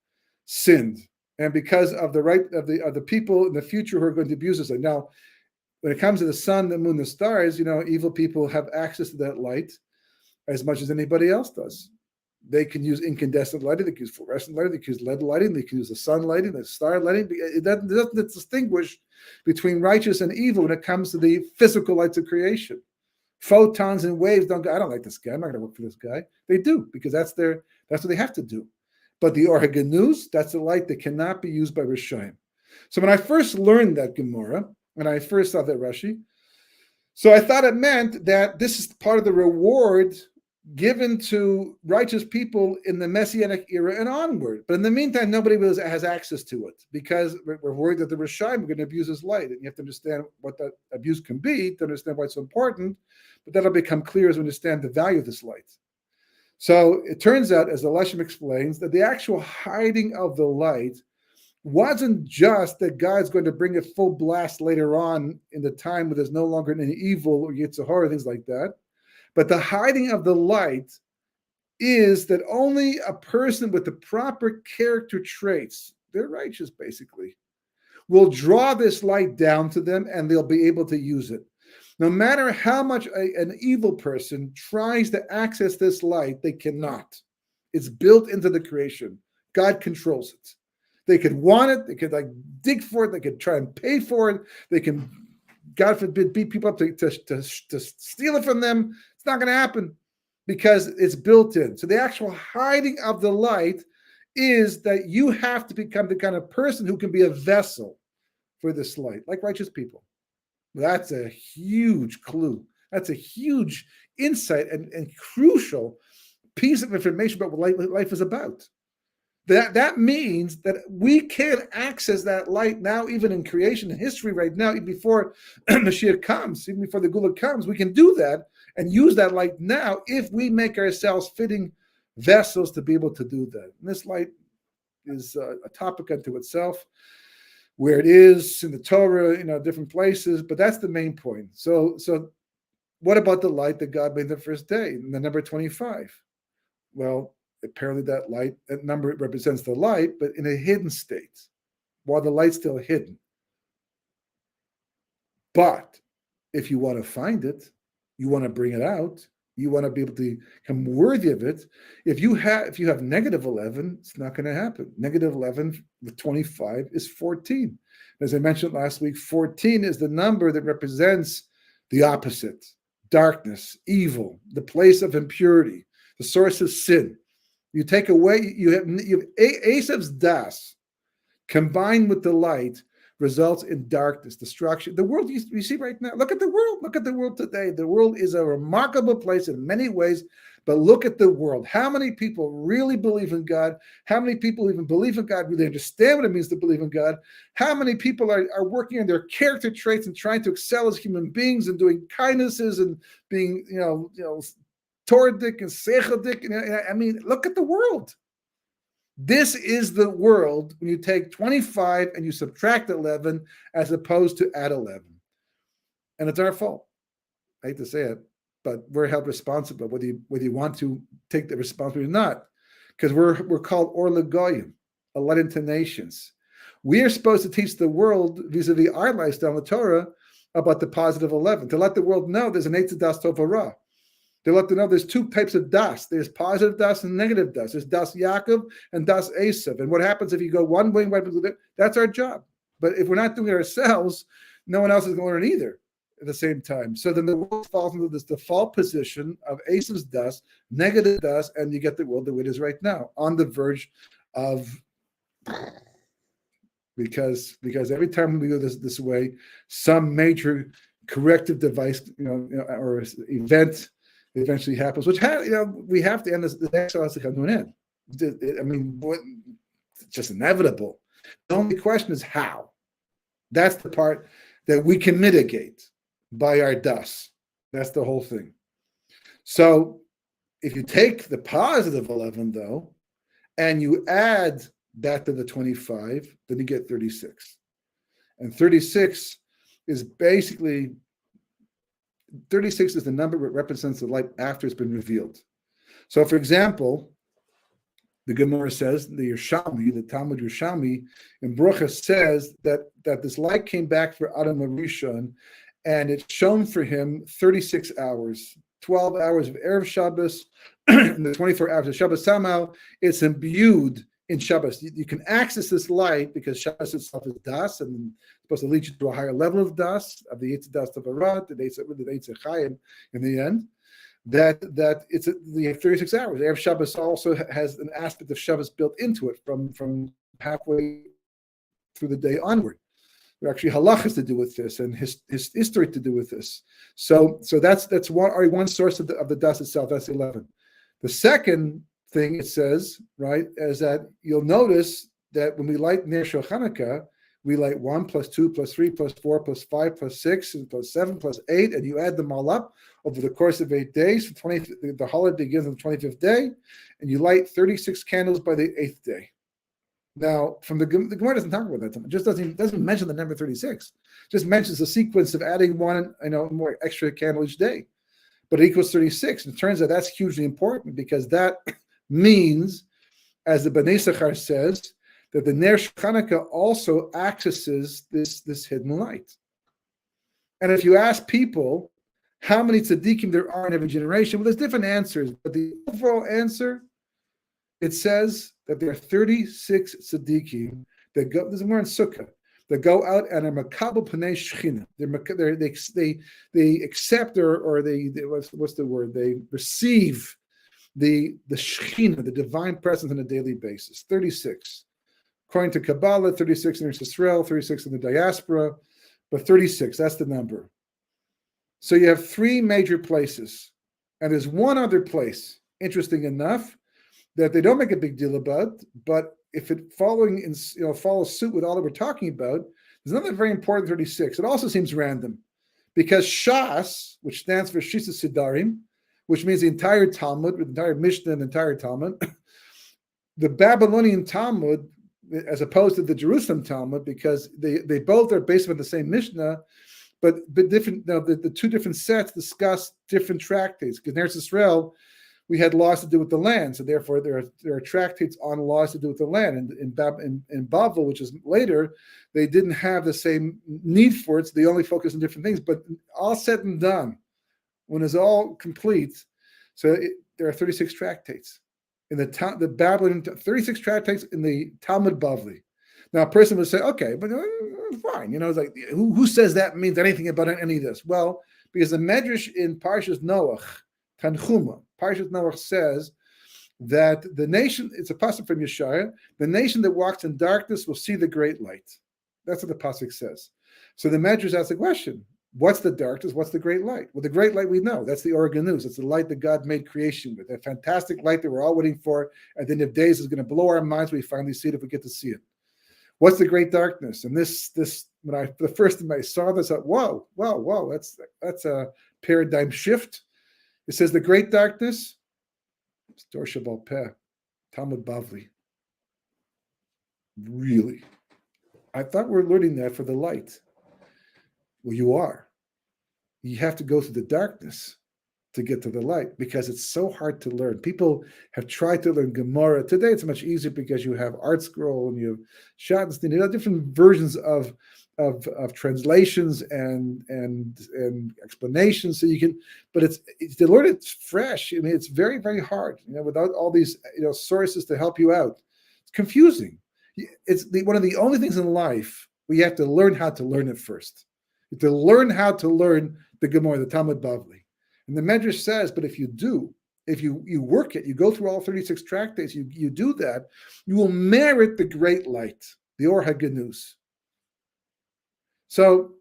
sinned, and because of the right of the people in the future who are going to abuse this light. Now, when it comes to the sun, the moon, the stars, evil people have access to that light as much as anybody else does. They can use incandescent lighting, they can use fluorescent lighting, they can use LED lighting, they can use the sun lighting, the star lighting. It doesn't distinguish between righteous and evil when it comes to the physical lights of creation. Photons and waves don't go, I don't like this guy, I'm not going to work for this guy. They do, because that's what they have to do. But the Or HaGenuz, that's a light that cannot be used by Rishayim. So when I first learned that Gemara, when I first saw that Rashi, so I thought it meant that this is part of the reward given to righteous people in the Messianic era and onward. But in the meantime, nobody has access to it because we're worried that the Rishayim are going to abuse this light. And you have to understand what that abuse can be to understand why it's so important. But that'll become clear as we understand the value of this light. So it turns out, as the Leshem explains, that the actual hiding of the light wasn't just that God's going to bring a full blast later on in the time where there's no longer any evil or Yetzer Hara, things like that. But the hiding of the light is that only a person with the proper character traits, they're righteous basically, will draw this light down to them and they'll be able to use it. No matter how much an evil person tries to access this light, they cannot. It's built into the creation. God controls it. They could want it, they could dig for it, they could try and pay for it, they can God forbid, beat people up to steal it from them. It's not going to happen because it's built in. So the actual hiding of the light is that you have to become the kind of person who can be a vessel for this light, like righteous people. That's a huge clue. That's a huge insight and crucial piece of information about what life is about. That means that we can access that light now, even in creation and history right now, even before Mashiach comes, even before the Geula comes, we can do that and use that light now if we make ourselves fitting vessels to be able to do that. And this light is a topic unto itself, where it is in the Torah, different places, but that's the main point. So what about the light that God made the first day, the number 25? Well, apparently that number represents the light, but in a hidden state, while the light's still hidden. But if you want to find it, you want to bring it out, you want to be able to become worthy of it. If you have negative 11, it's not going to happen. Negative 11 with 25 is 14. As I mentioned last week, 14 is the number that represents the opposite: darkness, evil, the place of impurity, the source of sin. You take away, you have Esav's das combined with the light results in darkness, destruction. The world you see right now, look at the world today. The world is a remarkable place in many ways, but look at the world. How many people really believe in God? How many people even believe in God, really understand what it means to believe in God? How many people are working on their character traits and trying to excel as human beings and doing kindnesses and being, Torah-dik and Seichel-dik? I mean, look at the world. This is the world when you take 25 and you subtract 11 as opposed to add 11. And it's our fault. I hate to say it, but we're held responsible, whether you want to take the responsibility or not, because we're called Or L'Goyim, a light into nations. We are supposed to teach the world vis-a-vis our lifestyle in the Torah about the positive 11, to let the world know there's an Eitz Das Tov Hara. They let them know there's two types of das. There's positive das and negative das. There's das Yaakov and das Esav. And what happens if you go one way, that's our job. But if we're not doing it ourselves, no one else is going to learn either at the same time. So then the world falls into this default position of Esav's das, negative das, and you get the world the way it is right now, on the verge of, because every time we go this way, some major corrective device, or event eventually happens, which we have to end this. The exile has to come to an end. I mean, it's just inevitable. The only question is how. That's the part that we can mitigate by our das. That's the whole thing. So if you take the positive 11, though, and you add that to the 25, then you get 36. And 36 is basically 36 is the number that represents the light after it's been revealed. So, for example, the Gemara says, the Talmud Yerushalmi in Brocha says that this light came back for Adam HaRishon, and it shone for him 36 hours, 12 hours of Erev Shabbos, and the 24 hours of Shabbos. Somehow, it's imbued in Shabbos. You can access this light because Shabbos itself is das, and it's supposed to lead you to a higher level of das, of the Eitz Das of Arad, the Eitz Chayim in the end. That it's the 36 hours. Erev Shabbos also has an aspect of Shabbos built into it from halfway through the day onward. There are actually halachas to do with this and his history to do with this. So that's one source of the das itself. That's 11. The second thing it says, right, is that you'll notice that when we light Ner Shel Chanukah, we light 1 plus 2 plus 3 plus 4 plus 5 plus 6 and plus 7 plus 8, and you add them all up over the course of 8 days. The holiday begins on the 25th day, and you light 36 candles by the 8th day. Now, from the Gemara doesn't talk about that. It just doesn't mention the number 36. It just mentions the sequence of adding one, more extra candle each day. But it equals 36. And it turns out that's hugely important because that means, as the Bnei Sachar says, that the Ner Shel Chanukah also accesses this hidden light. And if you ask people how many tzaddikim there are in every generation, well, there's different answers. But the overall answer, it says that there are 36 tzaddikim that go. There's more in Sukkah. that go out and are makabel pnei shechina. They accept or they what's the word? They receive the shechina, the divine presence on a daily basis. 36. According to Kabbalah, 36 in Eretz Yisrael, 36 in the diaspora, but 36, that's the number. So you have three major places. And there's one other place, interesting enough, that they don't make a big deal about, but if it follows suit with all that we're talking about, there's another very important 36. It also seems random, because Shas, which stands for Shisa Sidarim, which means the entire Talmud, the entire Mishnah and the entire Talmud, the Babylonian Talmud, as opposed to the Jerusalem Talmud, because they both are based on the same Mishnah, but different. The two different sets discuss different tractates. Because in Eretz Yisrael, we had laws to do with the land, so therefore there are tractates on laws to do with the land. And in Bavel, which is later, they didn't have the same need for it, so they only focus on different things. But all said and done, when it's all complete, there are 36 tractates in the Babylonian, 36 tractates in the Talmud Bavli. Now, a person would say, okay, but fine, it's like, who says that means anything about any of this? Well, because the Medrash in Parshas Noach, Tanchuma, Parshas Noach says that the nation, it's a pasuk from Yeshaya, the nation that walks in darkness will see the great light. That's what the pasuk says. So the Medrash asks the question, what's the darkness? What's the great light? Well, the great light we know. That's the Organus. It's the light that God made creation with. That fantastic light that we're all waiting for. At the end of days is going to blow our minds when we finally see it, if we get to see it. What's the great darkness? And this when the first time I saw this, I thought, whoa, that's a paradigm shift. It says the great darkness. It's Dor Shabal Peh, Talmud Bavli. Really? I thought we were learning that for the light. Well, you are. You have to go through the darkness to get to the light, because it's so hard to learn. People have tried to learn Gemara. Today it's much easier because you have Art Scroll and you have Schattenstein. You have different versions of translations and explanations. So you can, but it's to learn it fresh. I mean, it's very, very hard. Without all these sources to help you out, it's confusing. It's one of the only things in life where you have to learn how to learn it first. You have to learn how to learn the Gemara, the Talmud Bavli. And the Medrash says, but if you do, if you work it, you go through all 36 tractates, you do that, you will merit the great light, the Or HaGenus. So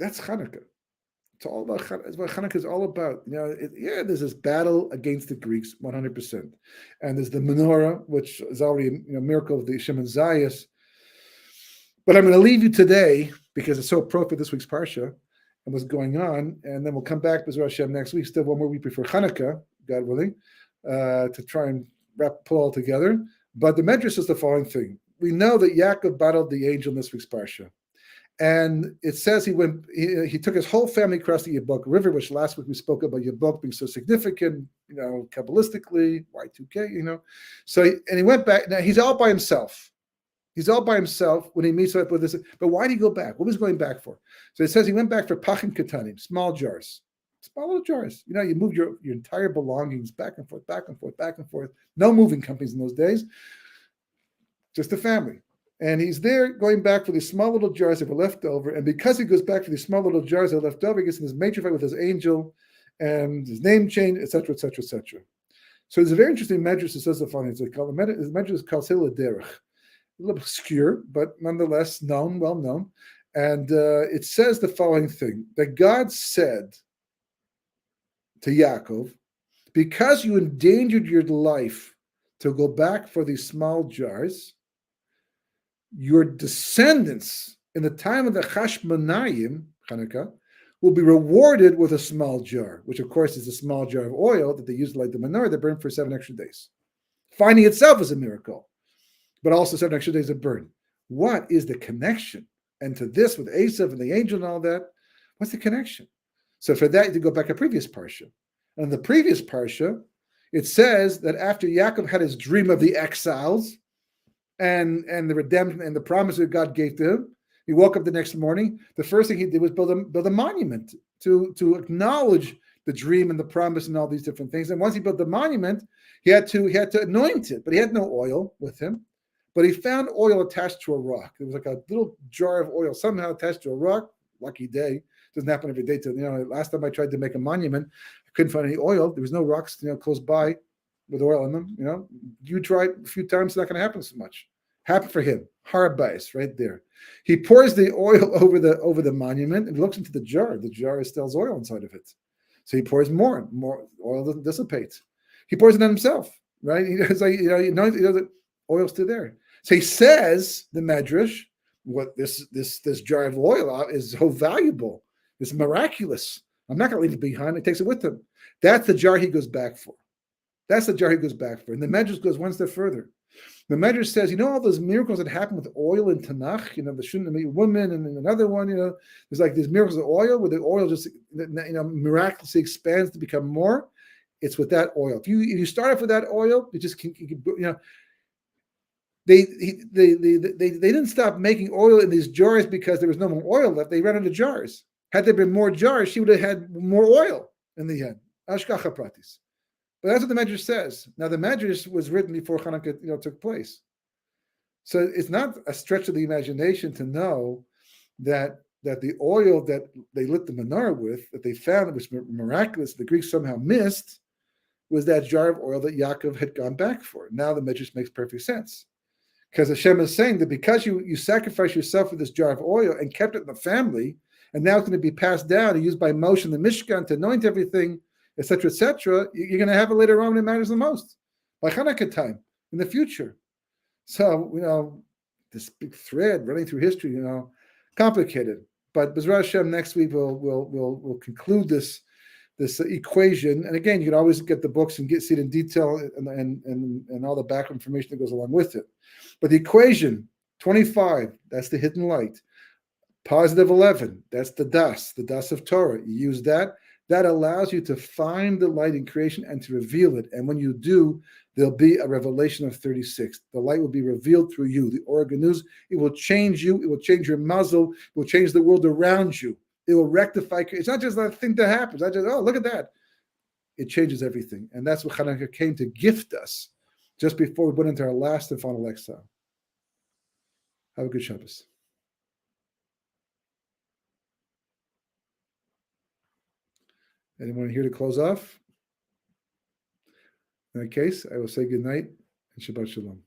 that's Hanukkah. It's all about Hanukkah. It's what Hanukkah is all about. There's this battle against the Greeks, 100%. And there's the menorah, which is already a miracle of the Shemin Zayas. But I'm going to leave you today, because it's so appropriate this week's Parsha and what's going on, and then we'll come back to Hashem next week, still one more week before Hanukkah, God willing, to try and pull all together. But the Medrash says the following thing. We know that Yaakov battled the angel in this week's Parsha. And it says he took his whole family across the Yabok River, which last week we spoke about Yabok being so significant, Kabbalistically, Y2K, So, and he went back. Now, he's all by himself. He's all by himself when he meets up with this. But why did he go back? What was he going back for? So it says he went back for pachim katanim, small jars. Small little jars. You move your entire belongings back and forth, back and forth, back and forth. No moving companies in those days. Just a family. And he's there going back for these small little jars that were left over. And because he goes back for these small little jars that are left over, he gets in this major fight with his angel, and his name changed, etc., etc., etc. So there's a very interesting medrash that says the following. The medrash is called Sela Derech. A little obscure, but nonetheless well known. And it says the following thing, that God said to Yaakov, because you endangered your life to go back for these small jars, your descendants in the time of the Chashmonayim, Hanukkah, will be rewarded with a small jar, which of course is a small jar of oil that they use to light the menorah that burned for 7 extra days. Finding itself is a miracle, but also 7 extra days of burn. What is the connection? And to this with Esav and the angel and all that, what's the connection? So for that, you go back to previous Parsha. And in the previous Parsha, it says that after Yaakov had his dream of the exiles and the redemption and the promise that God gave to him, he woke up the next morning. The first thing he did was build a monument to acknowledge the dream and the promise and all these different things. And once he built the monument, he had to anoint it, but he had no oil with him. But he found oil attached to a rock. It was like a little jar of oil somehow attached to a rock. Lucky day. Doesn't happen every day. Last time I tried to make a monument, I couldn't find any oil. There was no rocks, close by with oil in them. You tried a few times, it's not going to happen so much. Happened for him. Harabais, right there. He pours the oil over the monument and looks into the jar. The jar still has oil inside of it. So he pours more oil doesn't dissipate. He pours it on himself, right? It's like, the oil's still there. So he says, the Medrash, what this jar of oil is so valuable. It's miraculous. I'm not going to leave it behind. He takes it with him. That's the jar he goes back for. That's the jar he goes back for. And the Medrash goes one step further. The Medrash says, all those miracles that happen with oil in Tanakh, the Shunammite woman and another one, there's like these miracles of oil where the oil just, miraculously expands to become more. It's with that oil. If you start off with that oil, you just can They didn't stop making oil in these jars because there was no more oil left. They ran out of jars. Had there been more jars, she would have had more oil in the end. Ashkacha pratis. But that's what the Medrash says. Now the Medrash was written before Hanukkah took place. So it's not a stretch of the imagination to know that the oil that they lit the menorah with, that they found, which was miraculous, the Greeks somehow missed, was that jar of oil that Yaakov had gone back for. Now the Medrash makes perfect sense. Because Hashem is saying that because you sacrificed yourself for this jar of oil and kept it in the family, and now it's going to be passed down and used by Moshe in the Mishkan to anoint everything, etc., you're going to have it later on when it matters the most, by Hanukkah time, in the future. So, this big thread running through history, complicated. But B'ezras Hashem, next week we'll conclude this equation. And again, you can always get the books and see it in detail and all the background information that goes along with it. But the equation, 25, that's the hidden light. Positive 11, that's the das of Torah. You use that. That allows you to find the light in creation and to reveal it. And when you do, there'll be a revelation of 36. The light will be revealed through you. The organuz, it will change you. It will change your muzzle. It will change the world around you. It will rectify. It's not just that thing that happens. I just, look at that. It changes everything. And that's what Hanukkah came to gift us just before we went into our last and final exile. Have a good Shabbos. Anyone here to close off? In that case, I will say good night and Shabbat Shalom.